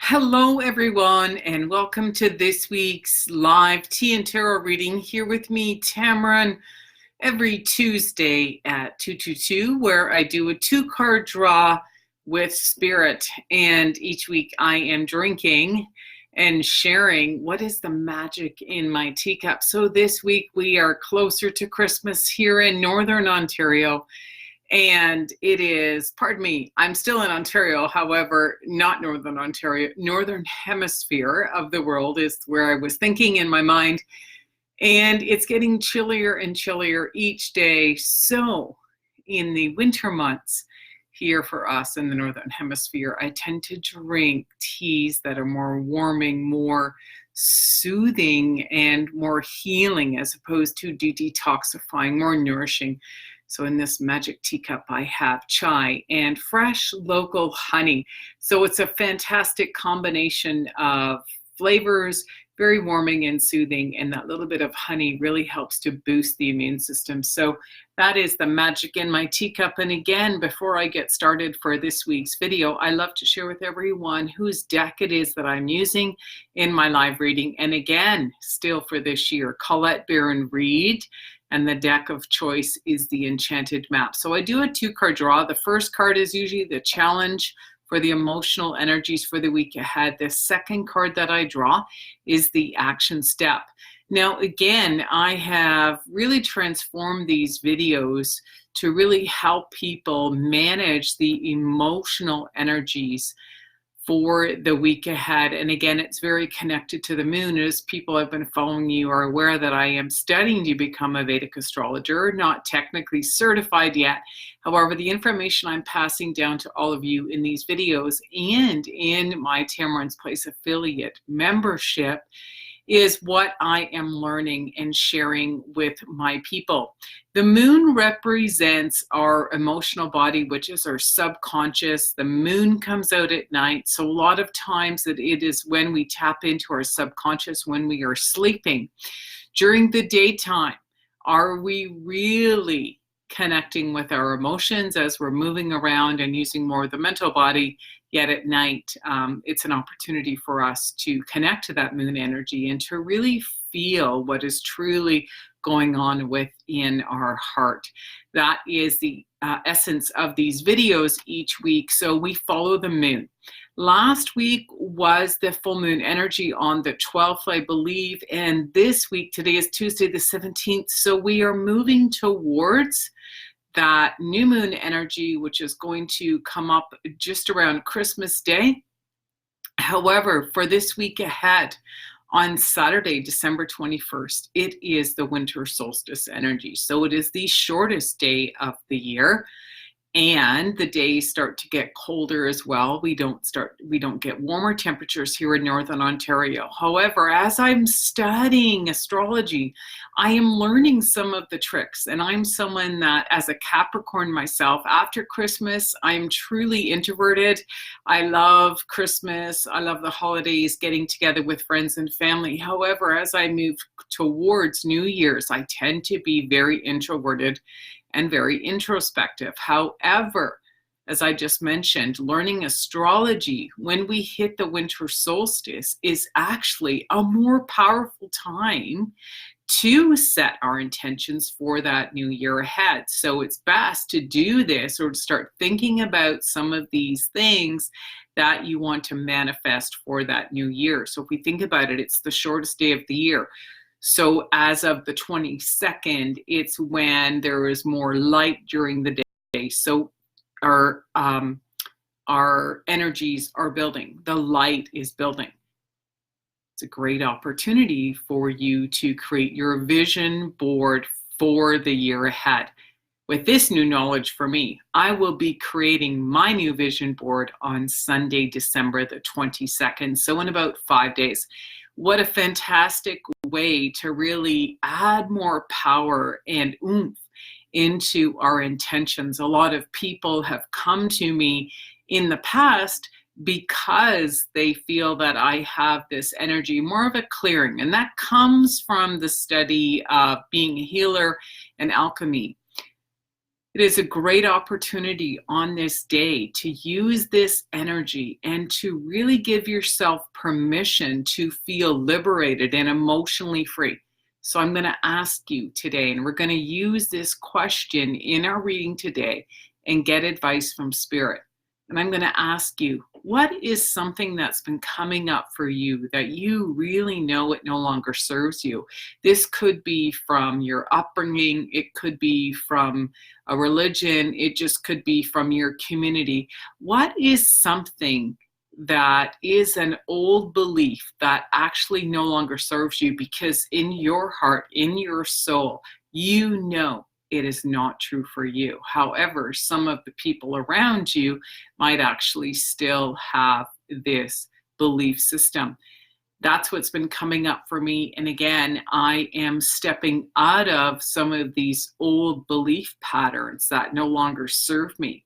Hello, everyone, and welcome to this week's live tea and tarot reading here with me, Tammeron, every Tuesday at 222, where I do a two-card draw with Spirit. And each week I am drinking and sharing what is the magic in my teacup. So this week we are closer to Christmas here in Northern Ontario. And it is, pardon me, I'm still in Ontario, however, not Northern Ontario, Northern Hemisphere of the world is where I was thinking in my mind. And it's getting chillier and chillier each day. So in the winter months here for us in the Northern Hemisphere, I tend to drink teas that are more warming, more soothing, and more healing as opposed to detoxifying, more nourishing. So in this magic teacup, I have chai and fresh local honey. So it's a fantastic combination of flavors, very warming and soothing, and that little bit of honey really helps to boost the immune system. So that is the magic in my teacup. And again, before I get started for this week's video, I love to share with everyone whose deck it is that I'm using in my live reading. And again, still for this year, Colette Baron Reed. And the deck of choice is the Enchanted Map. So I do a two-card draw. The first card is usually the challenge for the emotional energies for the week ahead. The second card that I draw is the action step. Now, again, I have really transformed these videos to really help people manage the emotional energies for the week ahead. And again, it's very connected to the moon. As people have been following you are aware that I am studying to become a Vedic astrologer, not technically certified yet. However, the information I'm passing down to all of you in these videos and in my Tammeron's Place affiliate membership is what I am learning and sharing with my people. The moon represents our emotional body, which is our subconscious. The moon comes out at night. So a lot of times it is when we tap into our subconscious when we are sleeping. During the daytime, are we really connecting with our emotions as we're moving around and using more of the mental body? Yet at night, it's an opportunity for us to connect to that moon energy and to really feel what is truly going on within our heart. That is the essence of these videos each week. So we follow the moon. Last week was the full moon energy on the 12th, I believe. And this week, today is Tuesday the 17th. So we are moving towards that new moon energy, which is going to come up just around Christmas Day. However, for this week ahead, on Saturday, December 21st, it is the winter solstice energy. So it is the shortest day of the year. And the days start to get colder as well. We don't get warmer temperatures here in Northern Ontario. However, as I'm studying astrology, I am learning some of the tricks. And I'm someone that, as a Capricorn myself, after Christmas, I'm truly introverted. I love Christmas. I love the holidays, getting together with friends and family. However, as I move towards New Year's, I tend to be very introverted and very introspective. However, as I just mentioned, learning astrology when we hit the winter solstice is actually a more powerful time to set our intentions for that new year ahead. So it's best to do this or to start thinking about some of these things that you want to manifest for that new year. So if we think about it, it's the shortest day of the year. So as of the 22nd, it's when there is more light during the day. So our energies are building. The light is building. It's a great opportunity for you to create your vision board for the year ahead. With this new knowledge for me, I will be creating my new vision board on Sunday, December the 22nd. So in about 5 days. What a fantastic way to really add more power and oomph into our intentions. A lot of people have come to me in the past because they feel that I have this energy, more of a clearing. And that comes from the study of being a healer and alchemy. It is a great opportunity on this day to use this energy and to really give yourself permission to feel liberated and emotionally free. So I'm going to ask you today, and we're going to use this question in our reading today and get advice from Spirit. And I'm going to ask you, what is something that's been coming up for you that you really know it no longer serves you? This could be from your upbringing. It could be from a religion. It just could be from your community. What is something that is an old belief that actually no longer serves you, because in your heart, in your soul, you know it is not true for you. However, some of the people around you might actually still have this belief system. That's what's been coming up for me. And again, I am stepping out of some of these old belief patterns that no longer serve me.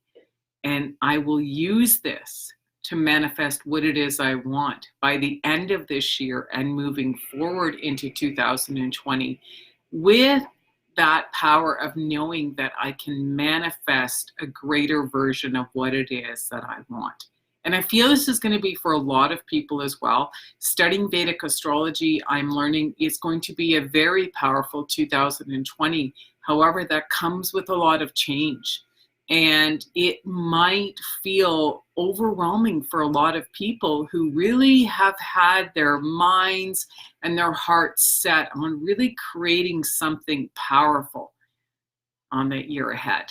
And I will use this to manifest what it is I want by the end of this year and moving forward into 2020 with that power of knowing that I can manifest a greater version of what it is that I want. And I feel this is going to be for a lot of people as well. Studying Vedic astrology, I'm learning, is going to be a very powerful 2020. However, that comes with a lot of change. And it might feel overwhelming for a lot of people who really have had their minds and their hearts set on really creating something powerful on the year ahead,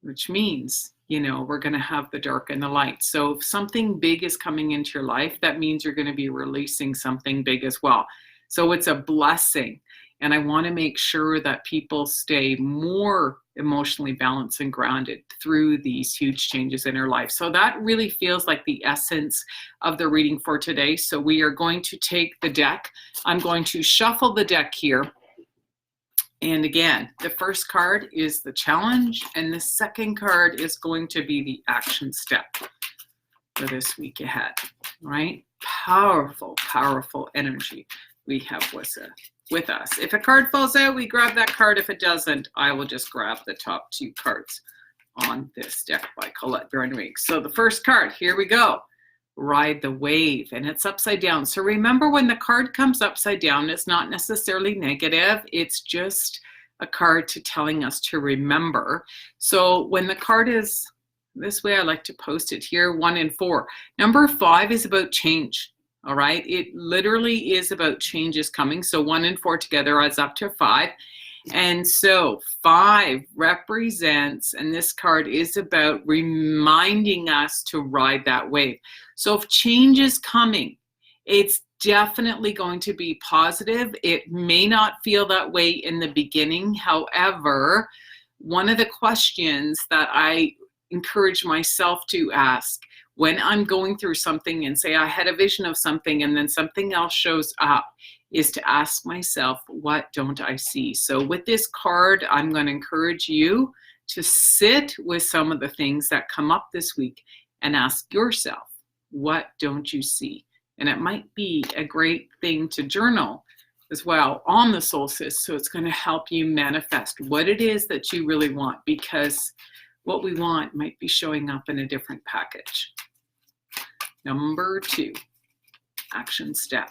which means, we're going to have the dark and the light. So if something big is coming into your life, that means you're going to be releasing something big as well. So it's a blessing. And I want to make sure that people stay more emotionally balanced and grounded through these huge changes in their life. So that really feels like the essence of the reading for today. So we are going to take the deck. I'm going to shuffle the deck here. And again, the first card is the challenge, and the second card is going to be the action step for this week ahead, right? Powerful, powerful energy we have with us. If a card falls out, we grab that card. If it doesn't, I will just grab the top two cards on this deck by Colette Bernwick. So the first card, here we go. Ride the wave, and it's upside down. So remember, when the card comes upside down, it's not necessarily negative. It's just a card telling us to remember. So when the card is this way, I like to post it here, 1 and 4. Number 5 is about change. All right. It literally is about changes coming. So 1 and 4 together adds up to 5. And so 5 represents, and this card is about reminding us to ride that wave. So if change is coming, it's definitely going to be positive. It may not feel that way in the beginning. However, one of the questions that I encourage myself to ask when I'm going through something and say I had a vision of something and then something else shows up is to ask myself, what don't I see? So with this card, I'm going to encourage you to sit with some of the things that come up this week and ask yourself, what don't you see? And it might be a great thing to journal as well on the solstice. So it's going to help you manifest what it is that you really want, because what we want might be showing up in a different package. Number 2, action step.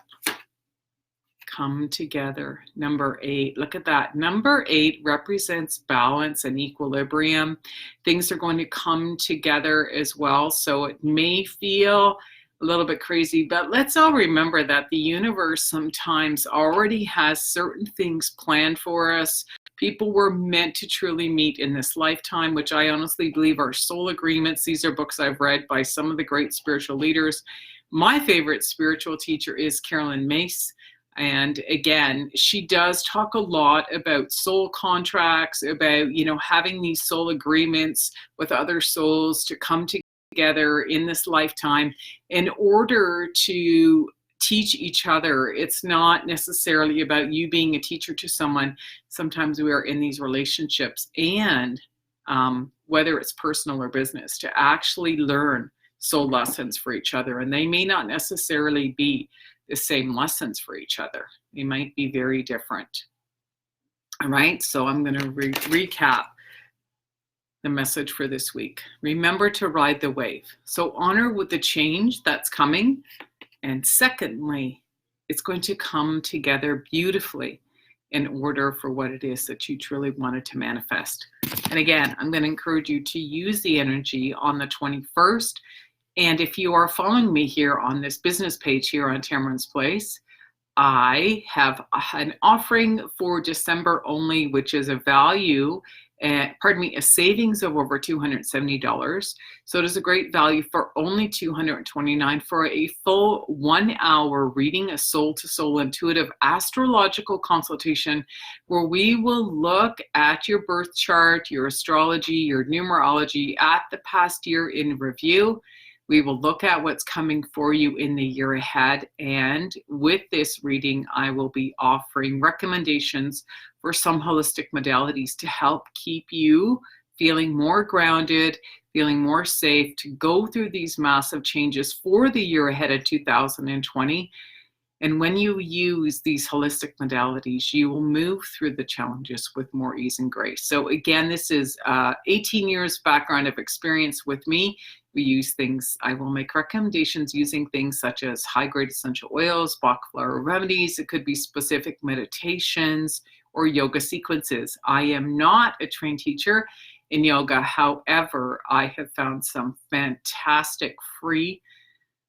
Come together. Number 8, look at that. Number 8 represents balance and equilibrium. Things are going to come together as well. So it may feel a little bit crazy, but let's all remember that the universe sometimes already has certain things planned for us. People were meant to truly meet in this lifetime, which I honestly believe are soul agreements. These are books I've read by some of the great spiritual leaders. My favorite spiritual teacher is Carolyn Mace. And again, she does talk a lot about soul contracts, about, having these soul agreements with other souls to come together in this lifetime in order to teach each other. It's not necessarily about you being a teacher to someone. Sometimes we are in these relationships, and whether it's personal or business, to actually learn soul lessons for each other. And they may not necessarily be the same lessons for each other. They might be very different. All right, so I'm going to recap. the message for this week. Remember to ride the wave. So honor with the change that's coming. And secondly, it's going to come together beautifully in order for what it is that you truly wanted to manifest. And again, I'm going to encourage you to use the energy on the 21st. And if you are following me here on this business page here on Tammeron's Place, I have an offering for December only, which is a value, a savings of over $270. So it is a great value for only $229 for a full 1 hour reading, a soul-to-soul intuitive astrological consultation, where we will look at your birth chart, your astrology, your numerology at the past year in review. We will look at what's coming for you in the year ahead. And with this reading, I will be offering recommendations for some holistic modalities to help keep you feeling more grounded, feeling more safe to go through these massive changes for the year ahead of 2020. And when you use these holistic modalities, you will move through the challenges with more ease and grace. So again, this is 18 years background of experience with me. We use things, I will make recommendations using things such as high-grade essential oils, Bach flower remedies. It could be specific meditations or yoga sequences. I am not a trained teacher in yoga. However, I have found some fantastic free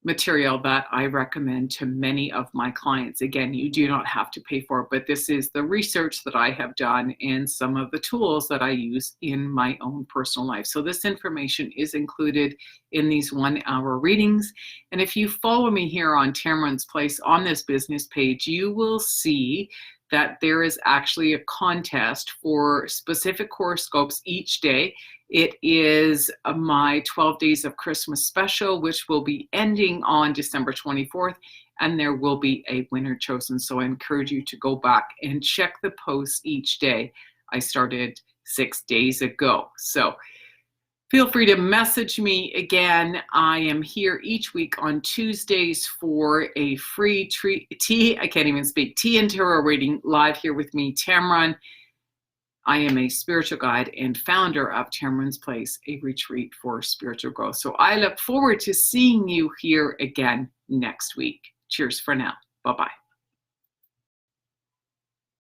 material that I recommend to many of my clients. Again, you do not have to pay for it, but this is the research that I have done and some of the tools that I use in my own personal life. So this information is included in these 1 hour readings. And if you follow me here on Tammeron's Place on this business page, you will see that there is actually a contest for specific horoscopes each day. It is my 12 Days of Christmas special, which will be ending on December 24th, and there will be a winner chosen. So I encourage you to go back and check the posts each day. I started 6 days ago. So feel free to message me again. I am here each week on Tuesdays for a free tea and tarot reading live here with me, Tammeron. I am a spiritual guide and founder of Tammeron's Place, a retreat for spiritual growth. So I look forward to seeing you here again next week. Cheers for now. Bye-bye.